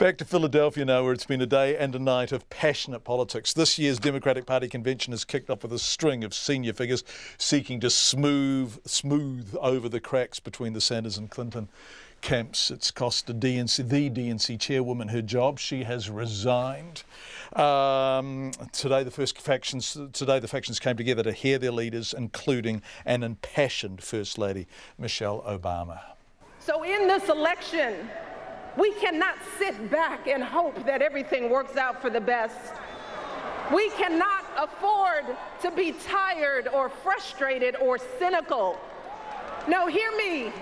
Back to Philadelphia now, where it's been a day and a night of passionate politics. This year's Democratic Party convention has kicked off with a string of senior figures seeking to smooth over the cracks between the Sanders and Clinton camps. It's cost the DNC chairwoman her job. She has resigned. Today the factions came together to hear their leaders, including an impassioned First Lady, Michelle Obama. So in this election, we cannot sit back and hope that everything works out for the best. We cannot afford to be tired or frustrated or cynical. No, hear me.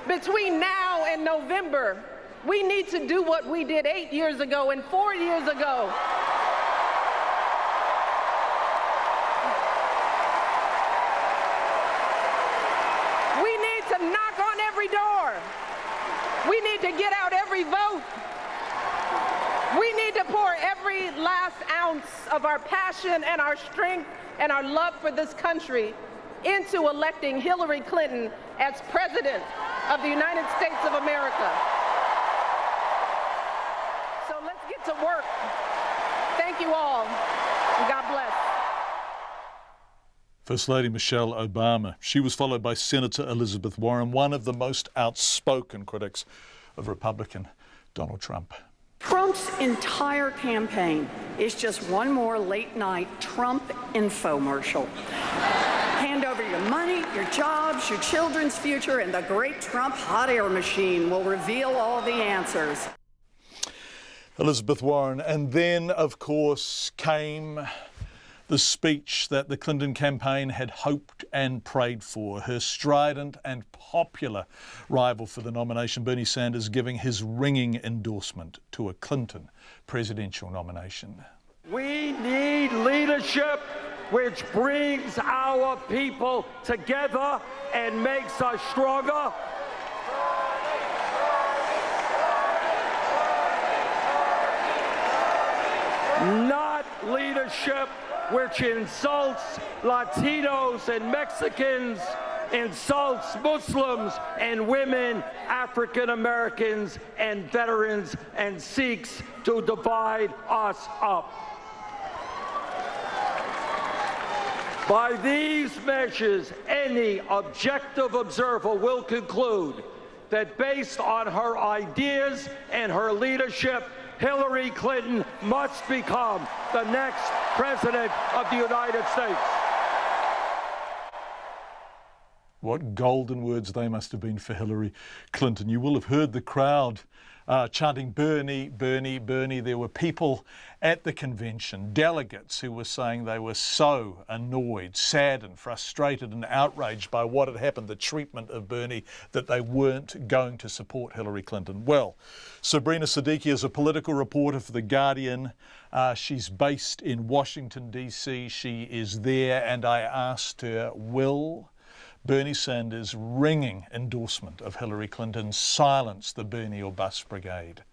Between now and November, we need to do what we did 8 years ago and 4 years ago. We need to knock on every door. We need to get out every vote. We need to pour every last ounce of our passion and our strength and our love for this country into electing Hillary Clinton as President of the United States of America. So let's get to work. Thank you all, and God bless. First Lady Michelle Obama. She was followed by Senator Elizabeth Warren, one of the most outspoken critics of Republican Donald Trump. Trump's entire campaign is just one more late-night Trump infomercial. Hand over your money, your jobs, your children's future, and the great Trump hot air machine will reveal all the answers. Elizabeth Warren. And then, of course, came the speech that the Clinton campaign had hoped and prayed for. Her strident and popular rival for the nomination, Bernie Sanders, giving his ringing endorsement to a Clinton presidential nomination. We need leadership which brings our people together and makes us stronger. Not leadership which insults Latinos and Mexicans, insults Muslims and women, African Americans and veterans, and seeks to divide us up. By these measures, any objective observer will conclude that based on her ideas and her leadership, Hillary Clinton must become the next President of the United States. What golden words they must have been for Hillary Clinton. You will have heard the crowd chanting, "Bernie, Bernie, Bernie." There were people at the convention, delegates, who were saying they were so annoyed, saddened, frustrated and outraged by what had happened, the treatment of Bernie, that they weren't going to support Hillary Clinton. Well, Sabrina Siddiqui is a political reporter for The Guardian. She's based in Washington, D.C. She is there, and I asked her, will Bernie Sanders' ringing endorsement of Hillary Clinton silence the Bernie or bust brigade?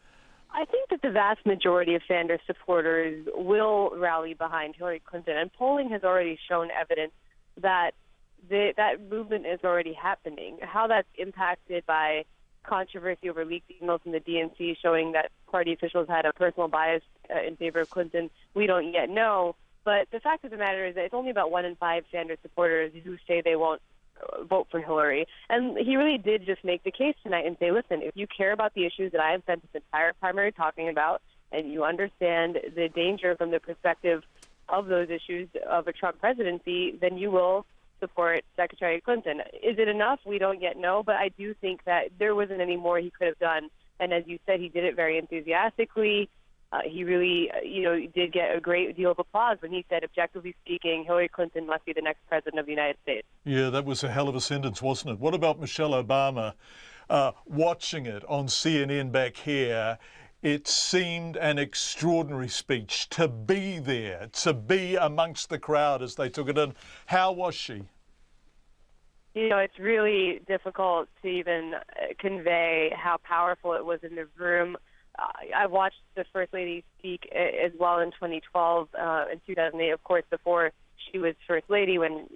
I think that the vast majority of Sanders supporters will rally behind Hillary Clinton, and polling has already shown evidence that that movement is already happening. How that's impacted by controversy over leaked emails from the DNC showing that party officials had a personal bias in favor of Clinton, we don't yet know. But the fact of the matter is that it's only about 1 in 5 Sanders supporters who say they won't vote for Hillary. And he really did just make the case tonight and say, listen, if you care about the issues that I have spent this entire primary talking about, and you understand the danger from the perspective of those issues of a Trump presidency, then you will support Secretary Clinton. Is it enough? We don't yet know, but I do think that there wasn't any more he could have done. And as you said, he did it very enthusiastically. He really, did get a great deal of applause when he said, objectively speaking, Hillary Clinton must be the next president of the United States. Yeah, that was a hell of a sentence, wasn't it? What about Michelle Obama watching it on CNN back here? It seemed an extraordinary speech to be there, to be amongst the crowd as they took it in. How was she? It's really difficult to even convey how powerful it was in the room. I watched the First Lady speak as well in 2012, in 2008, of course, before she was First Lady, when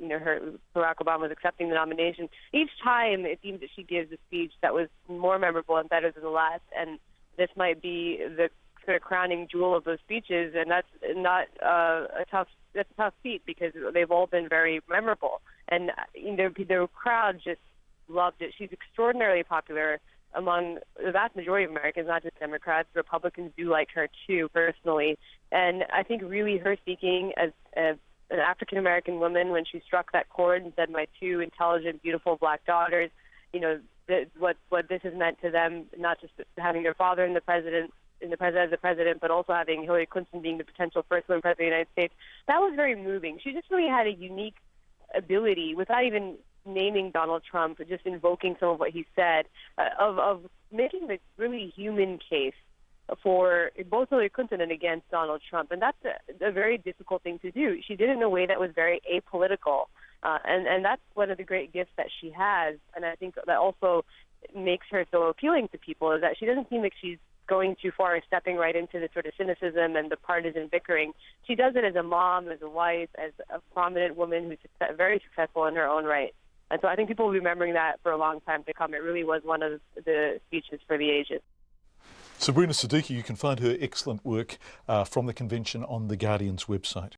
Barack Obama was accepting the nomination. Each time it seems that she gives a speech that was more memorable and better than the last. And this might be the sort of crowning jewel of those speeches, and that's not that's a tough feat because they've all been very memorable, and the crowd just loved it. She's extraordinarily popular among the vast majority of Americans, not just Democrats. Republicans do like her too, personally, and I think really her speaking as an African-American woman when she struck that chord and said, "My two intelligent, beautiful black daughters," what this has meant to them, not just having their father as the president, but also having Hillary Clinton being the potential first woman president of the United States. That was very moving. She just really had a unique ability, without even naming Donald Trump, just invoking some of what he said, of making the really human case for both Hillary Clinton and against Donald Trump. And that's a very difficult thing to do. She did it in a way that was very apolitical. And that's one of the great gifts that she has. And I think that also makes her so appealing to people, is that she doesn't seem like she's going too far, stepping right into the sort of cynicism and the partisan bickering. She does it as a mom, as a wife, as a prominent woman who's very successful in her own right. And so I think people will be remembering that for a long time to come. It really was one of the speeches for the ages. Sabrina Siddiqui, you can find her excellent work from the convention on The Guardian's website.